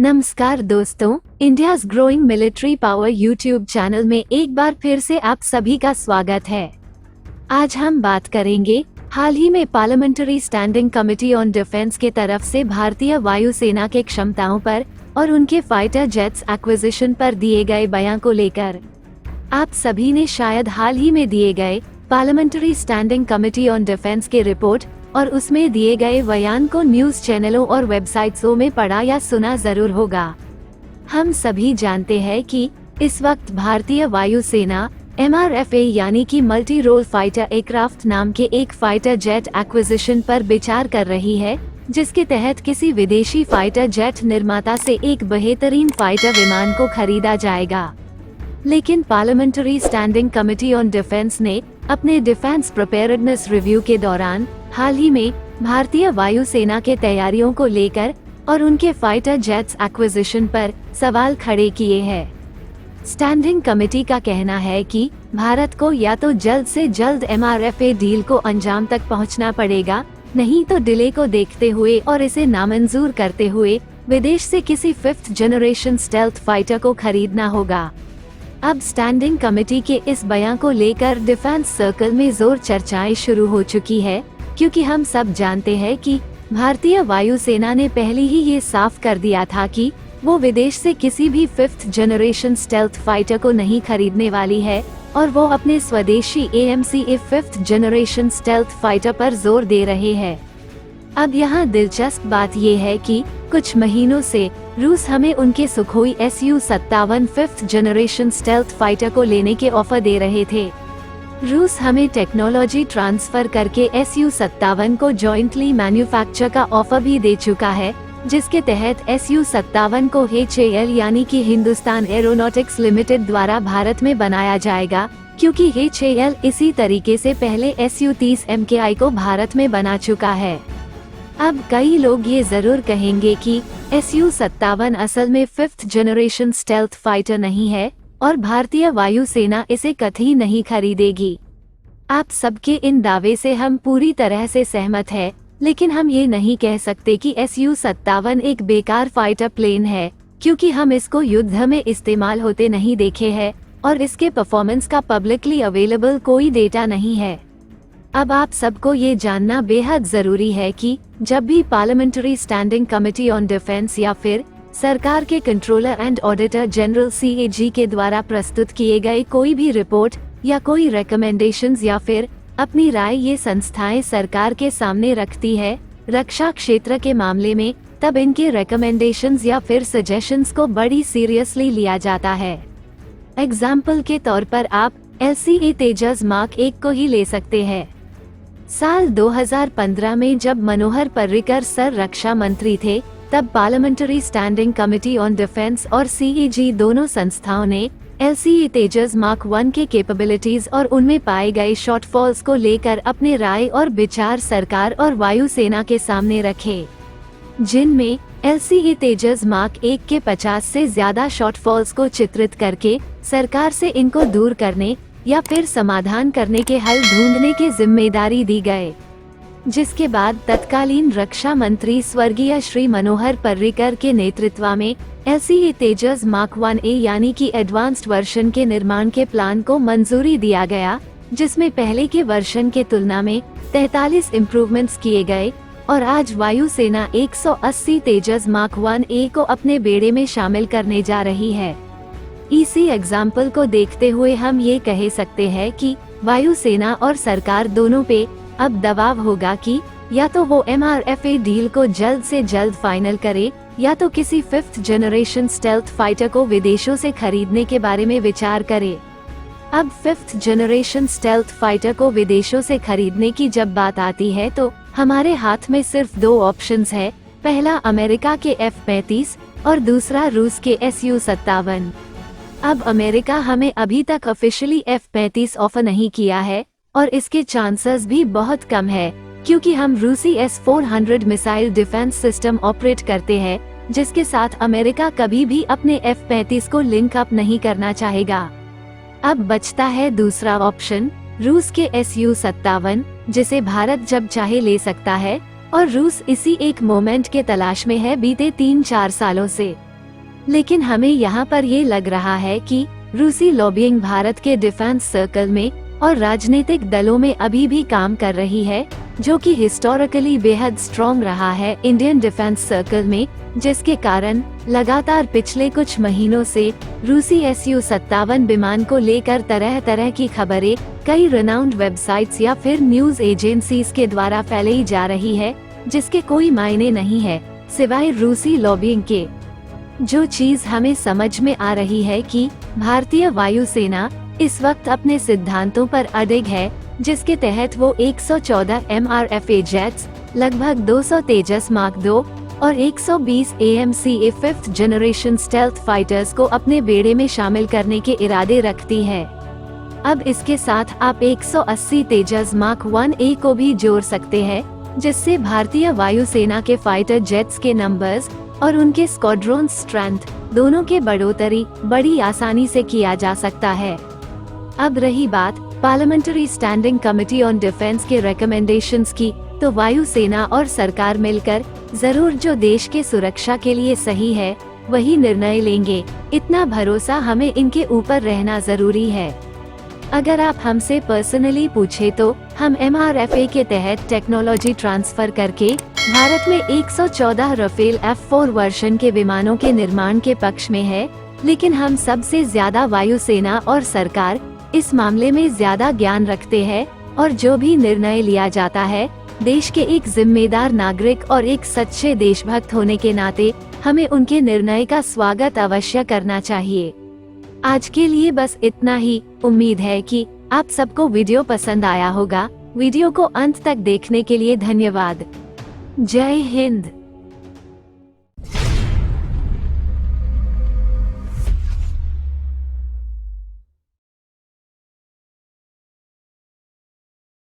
नमस्कार दोस्तों, India's growing military power YouTube channel में एक बार फिर से आप सभी का स्वागत है। आज हम बात करेंगे हाल ही में parliamentary standing committee on defence के तरफ से भारतीय वायुसेना के क्षमताओं पर और उनके फाइटर जेट्स एक्विजिशन पर दिए गए बयान को लेकर। आप सभी ने शायद हाल ही में दिए गए parliamentary standing committee on defence के रिपोर्ट और उसमें दिए गए बयान को न्यूज चैनलों और वेबसाइट्सों में पढ़ा या सुना जरूर होगा। हम सभी जानते हैं कि इस वक्त भारतीय वायुसेना MRFA यानी कि मल्टी रोल फाइटर एयरक्राफ्ट नाम के एक फाइटर जेट एक्विजिशन पर विचार कर रही है, जिसके तहत किसी विदेशी फाइटर जेट निर्माता से एक बेहतरीन फाइटर विमान को खरीदा जाएगा। लेकिन parliamentary standing committee on defence ने अपने डिफेंस प्रिपेयर्डनेस रिव्यू के दौरान हाल ही में भारतीय वायुसेना के तैयारियों को लेकर और उनके फाइटर जेट्स एक्विजिशन पर सवाल खड़े किए हैं। स्टैंडिंग कमेटी का कहना है कि भारत को या तो जल्द से जल्द MRFA डील को अंजाम तक पहुंचना पड़ेगा, नहीं तो डिले को देखते हुए और इसे नामंजूर करते हुए विदेश से किसी 5th जनरेशन स्टेल्थ फाइटर को खरीदना होगा। अब स्टैंडिंग कमेटी के इस बयान को लेकर डिफेंस सर्कल में जोर चर्चाएं शुरू हो चुकी है, क्योंकि हम सब जानते हैं कि भारतीय वायुसेना ने पहले ही ये साफ कर दिया था कि वो विदेश से किसी भी 5th जनरेशन स्टेल्थ फाइटर को नहीं खरीदने वाली है और वो अपने स्वदेशी AMCA 5th generation stealth fighter पर जोर दे रहे हैं। अब यहाँ दिलचस्प बात ये है कि कुछ महीनों से रूस हमें उनके Sukhoi Su-57 5th generation stealth fighter को लेने के ऑफर दे रहे थे। रूस हमें टेक्नोलॉजी ट्रांसफर करके Su-57 को जॉइंटली मैन्युफैक्चर का ऑफर भी दे चुका है, जिसके तहत Su-57 को HAL यानी कि हिंदुस्तान एरोनॉटिक्स लिमिटेड द्वारा भारत में बनाया जाएगा, क्योंकि HAL इसी तरीके से पहले Su-30 MKI को भारत में बना चुका है। अब कई लोग ये जरूर कहेंगे कि Su-57 असल में 5th जनरेशन स्टेल्थ फाइटर नहीं है और भारतीय वायुसेना इसे कतई नहीं खरीदेगी। आप सबके इन दावे से हम पूरी तरह से सहमत हैं, लेकिन हम ये नहीं कह सकते कि Su-57 एक बेकार फाइटर प्लेन है, क्योंकि हम इसको युद्ध में इस्तेमाल होते नहीं देखे हैं और इसके परफॉर्मेंस का पब्लिकली अवेलेबल कोई डेटा नहीं है। अब आप सबको ये जानना बेहद जरूरी है कि जब भी parliamentary standing committee on defence या फिर सरकार के controller and auditor general CAG के द्वारा प्रस्तुत किए गए कोई भी रिपोर्ट या कोई रिकमेंडेशंस या फिर अपनी राय ये संस्थाएं सरकार के सामने रखती है रक्षा क्षेत्र के मामले में, तब इनके रिकमेंडेशंस या फिर सजेशंस को बड़ी सीरियसली लिया जाता है। एग्जाम्पल के तौर पर आप LCA तेजस मार्क 1 को ही ले सकते हैं। साल 2015 में जब मनोहर पर्रिकर सर रक्षा मंत्री थे, तब parliamentary standing committee on defence और CAG दोनों संस्थाओं ने LCA तेजस मार्क 1 के कैपेबिलिटीज और उनमें पाए गए शॉर्टफॉल्स को लेकर अपने राय और विचार सरकार और वायुसेना के सामने रखे, जिनमें LCA तेजस मार्क 1 के 50 से ज्यादा शॉर्टफॉल्स को चित्रित करके सरकार से इनको दूर करने या फिर समाधान करने के हल ढूंढने की जिम्मेदारी दी गए, जिसके बाद तत्कालीन रक्षा मंत्री स्वर्गीय श्री मनोहर पर्रिकर के नेतृत्व में LCA तेजस मार्क 1A यानी कि एडवांस्ड वर्जन के निर्माण के प्लान को मंजूरी दिया गया, जिसमें पहले के वर्जन के तुलना में 43 इम्प्रूवमेंट्स किए गए और आज वायुसेना 180 तेजस मार्क 1A को अपने बेड़े में शामिल करने जा रही है। इसी एग्जाम्पल को देखते हुए हम ये कह सकते हैं कि वायुसेना और सरकार दोनों पे अब दबाव होगा कि या तो वो MRFA डील को जल्द से जल्द फाइनल करे या तो किसी 5th जनरेशन स्टेल्थ फाइटर को विदेशों से खरीदने के बारे में विचार करे। अब 5th जनरेशन स्टेल्थ फाइटर को विदेशों से खरीदने की जब बात आती है तो हमारे हाथ में सिर्फ 2 ऑप्शंस है, पहला अमेरिका के F-35 और दूसरा रूस के Su-57। अब अमेरिका हमें अभी तक ऑफिशियली F-35 ऑफर नहीं किया है और इसके चांसेस भी बहुत कम है, क्योंकि हम रूसी S-400 missile defence system operate करते हैं, जिसके साथ अमेरिका कभी भी अपने F-35 को लिंक अप नहीं करना चाहेगा। अब बचता है दूसरा ऑप्शन, रूस के Su-57, जिसे भारत जब चाहे ले सकता है और रूस इसी एक मोमेंट के तलाश में है बीते 3-4 सालों से। लेकिन हमें यहाँ पर ये लग रहा है कि रूसी लॉबिंग भारत के डिफेंस सर्कल में और राजनीतिक दलों में अभी भी काम कर रही है, जो कि हिस्टोरिकली बेहद स्ट्रॉन्ग रहा है इंडियन डिफेंस सर्कल में, जिसके कारण लगातार पिछले कुछ महीनों से रूसी Su-57 विमान को लेकर तरह तरह की खबरें कई रिनाउंड वेबसाइट्स या फिर न्यूज एजेंसीज के द्वारा फैलाई जा रही है, जिसके कोई मायने नहीं है सिवाय रूसी लॉबिंग के। जो चीज हमें समझ में आ रही है कि भारतीय वायुसेना इस वक्त अपने सिद्धांतों पर अडिग है, जिसके तहत वो 114 MRFA जेट्स, लगभग 200 तेजस मार्क 2 और 120 AMCA 5th generation stealth fighters को अपने बेड़े में शामिल करने के इरादे रखती है। अब इसके साथ आप 180 तेजस मार्क 1A को भी जोड़ सकते हैं, जिससे भारतीय वायुसेना के फाइटर जेट्स के नंबर्स और उनके स्क्वाड्रोन स्ट्रेंथ दोनों के बढ़ोतरी बड़ी आसानी से किया जा सकता है। अब रही बात parliamentary standing committee on defence के रिकमेंडेशंस की, तो वायुसेना और सरकार मिलकर जरूर जो देश के सुरक्षा के लिए सही है वही निर्णय लेंगे, इतना भरोसा हमें इनके ऊपर रहना जरूरी है। अगर आप हमसे पर्सनली पूछे तो हम MRFA के तहत टेक्नोलॉजी ट्रांसफर करके भारत में 114 राफेल F4 वर्जन के विमानों के निर्माण के पक्ष में है, लेकिन हम सबसे ज्यादा वायुसेना और सरकार इस मामले में ज्यादा ज्ञान रखते हैं, और जो भी निर्णय लिया जाता है देश के एक जिम्मेदार नागरिक और एक सच्चे देशभक्त होने के नाते हमें उनके निर्णय का स्वागत अवश्य करना चाहिए। आज के लिए बस इतना ही। उम्मीद है कि आप सबको वीडियो पसंद आया होगा। वीडियो को अंत तक देखने के लिए धन्यवाद। जय हिंद।